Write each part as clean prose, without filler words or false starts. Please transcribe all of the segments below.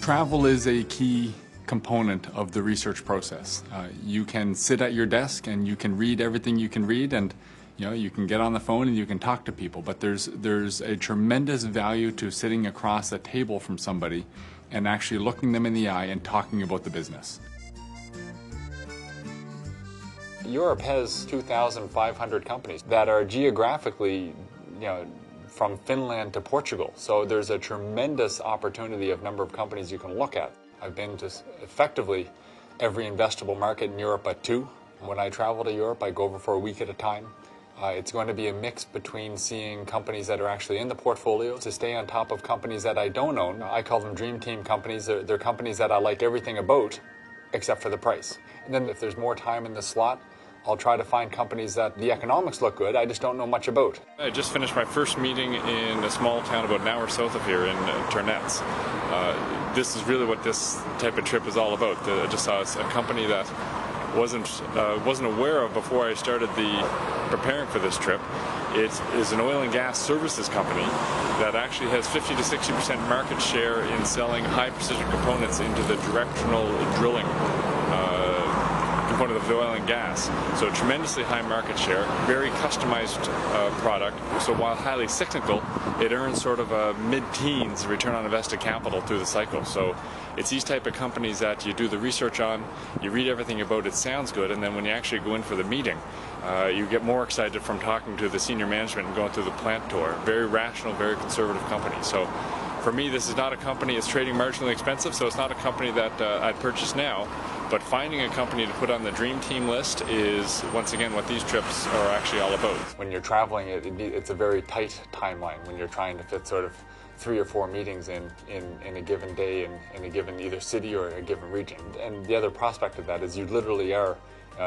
Travel is a key component of the research process. You can sit at your desk and you can read everything you can read, and you can get on the phone and you can talk to people, but there's a tremendous value to sitting across a table from somebody and actually looking them in the eye and talking about the business. Europe has 2,500 companies that are geographically, from Finland to Portugal. So there's a tremendous opportunity of number of companies you can look at. I've been to effectively every investable market in Europe but two. When I travel to Europe, I go over for a week at a time. It's going to be a mix between seeing companies that are actually in the portfolio to stay on top of companies that I don't own. I call them dream team companies. They're companies that I like everything about except for the price. And then if there's more time in the slot, I'll try to find companies that the economics look good, I just don't know much about. I just finished my first meeting in a small town about an hour south of here in Turnetz. This is really what this type of trip is all about. I just saw a company that wasn't aware of before I started preparing for this trip. It is an oil and gas services company that actually has 50 to 60% market share in selling high precision components into the directional drilling component of the oil and gas. So tremendously high market share, very customized product. So while highly cyclical, it earns sort of a mid-teens return on invested capital through the cycle. So it's these type of companies that you do the research on, you read everything about it, sounds good, and then when you actually go in for the meeting, you get more excited from talking to the senior management and going through the plant tour. Very rational, very conservative company. So for me, this is not a company, it's trading marginally expensive, so it's not a company that I'd purchase now. But finding a company to put on the dream team list is, once again, what these trips are actually all about. When you're traveling, it's a very tight timeline when you're trying to fit sort of 3 or 4 meetings in a given day in a given either city or a given region. And the other prospect of that is you literally are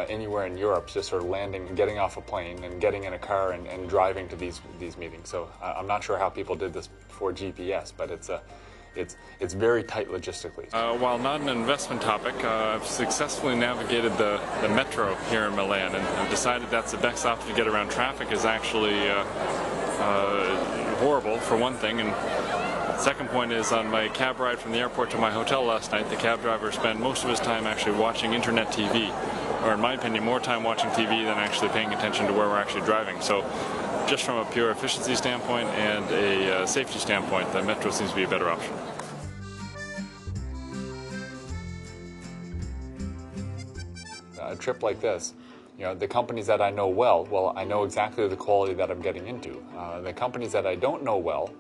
anywhere in Europe, just sort of landing and getting off a plane and getting in a car and driving to these meetings. So I'm not sure how people did this before GPS, but it's very tight logistically. While not an investment topic, I've successfully navigated the metro here in Milan and decided that's the best option to get around traffic is actually horrible, for one thing. And second point is, on my cab ride from the airport to my hotel last night, the cab driver spent most of his time actually watching internet TV, or in my opinion, more time watching TV than actually paying attention to where we're actually driving. So just from a pure efficiency standpoint and a safety standpoint, the metro seems to be a better option. A trip like this, the companies that I know well, I know exactly the quality that I'm getting into. The companies that I don't know well,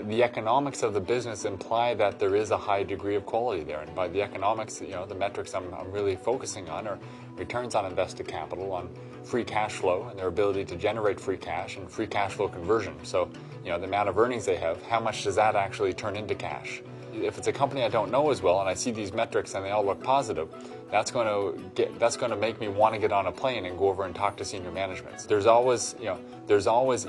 the economics of the business imply that there is a high degree of quality there. And by the economics, the metrics I'm really focusing on are returns on invested capital, on free cash flow and their ability to generate free cash and free cash flow conversion. So, the amount of earnings they have, how much does that actually turn into cash? If it's a company I don't know as well and I see these metrics and they all look positive, that's going to make me want to get on a plane and go over and talk to senior management. There's always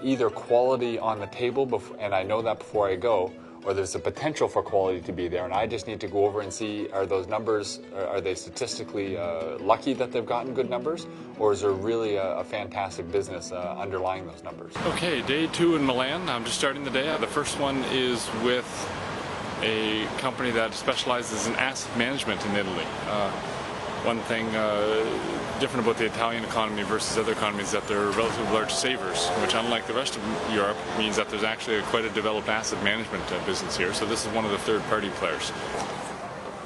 either quality on the table and I know that before I go, or there's a potential for quality to be there, and I just need to go over and see, are those numbers, are they statistically lucky that they've gotten good numbers, or is there really a fantastic business underlying those numbers? Okay, day 2 in Milan. I'm just starting the day. The first one is with a company that specializes in asset management in Italy. One thing different about the Italian economy versus other economies is that they're relatively large savers, which, unlike the rest of Europe, means that there's actually quite a developed asset management business here. So this is one of the third-party players.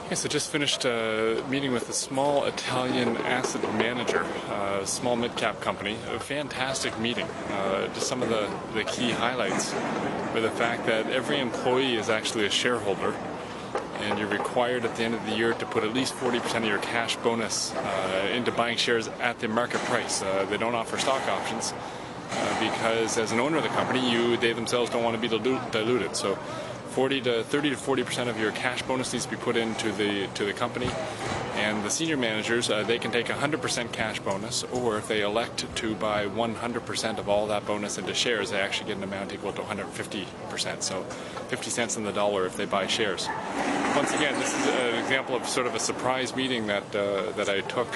Okay, so just finished a meeting with a small Italian asset manager, a small mid-cap company. A fantastic meeting. Just some of the key highlights were the fact that every employee is actually a shareholder, and you're required at the end of the year to put at least 40% of your cash bonus into buying shares at the market price. They don't offer stock options because, as an owner of the company, they themselves don't want to be diluted. So 30 to 40% of your cash bonus needs to be put into the company, And the senior managers, they can take 100% cash bonus, or if they elect to buy 100% of all that bonus into shares, they actually get an amount equal to 150%, so 50 cents on the dollar if they buy shares. Once again, this is an example of sort of a surprise meeting that I took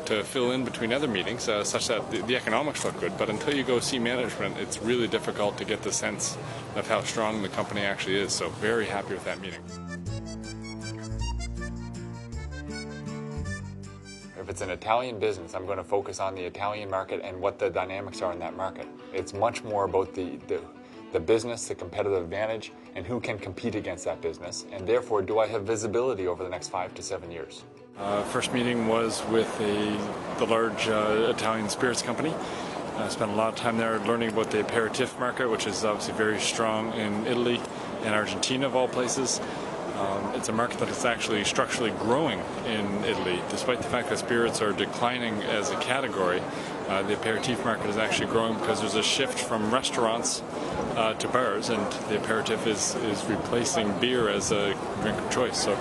to fill in between other meetings, such that the economics look good, but until you go see management, it's really difficult to get the sense of how strong the company actually is, so very happy with that meeting. If it's an Italian business, I'm going to focus on the Italian market and what the dynamics are in that market. It's much more about the business, the competitive advantage, and who can compete against that business, and therefore do I have visibility over the next 5 to 7 years. First meeting was with the large Italian spirits company. I spent a lot of time there learning about the aperitif market, which is obviously very strong in Italy and Argentina of all places. It's a market that is actually structurally growing in Italy. Despite the fact that spirits are declining as a category, the aperitif market is actually growing because there's a shift from restaurants to bars, and the aperitif is replacing beer as a drink of choice. So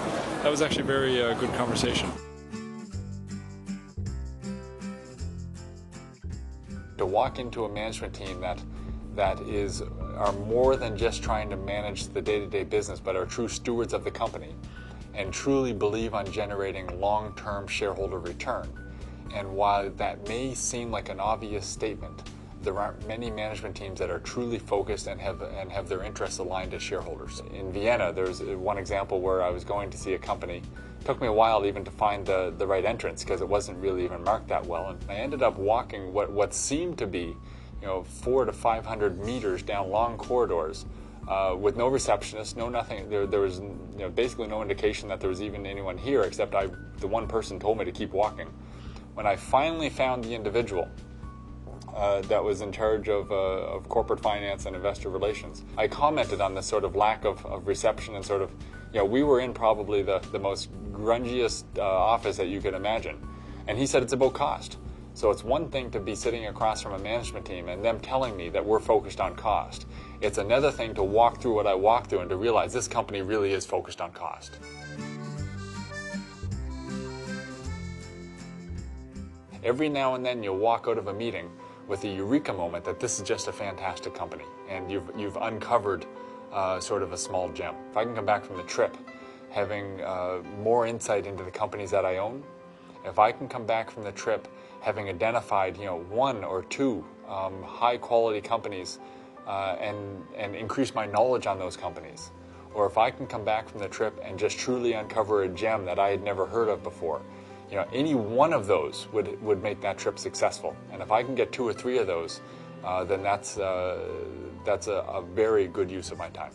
that was actually a very good conversation. To walk into a management team that are more than just trying to manage the day-to-day business, but are true stewards of the company and truly believe on generating long-term shareholder return. And while that may seem like an obvious statement, there aren't many management teams that are truly focused and have their interests aligned as shareholders. In Vienna, there's one example where I was going to see a company. It took me a while even to find the right entrance because it wasn't really even marked that well. And I ended up walking what seemed to be 400 to 500 meters down long corridors with no receptionist, no nothing. There was basically no indication that there was even anyone here except the one person told me to keep walking. When I finally found the individual that was in charge of corporate finance and investor relations, I commented on this sort of lack of reception and sort of, we were in probably the most grungiest office that you could imagine. And he said it's about cost. So it's one thing to be sitting across from a management team and them telling me that we're focused on cost. It's another thing to walk through what I walked through and to realize this company really is focused on cost. Every now and then you'll walk out of a meeting with a eureka moment that this is just a fantastic company and you've uncovered sort of a small gem. If I can come back from the trip having more insight into the companies that I own, if I can come back from the trip having identified one or two high quality companies and increase my knowledge on those companies, or if I can come back from the trip and just truly uncover a gem that I had never heard of before, any one of those would make that trip successful. And if I can get 2 or 3 of those, then that's a very good use of my time.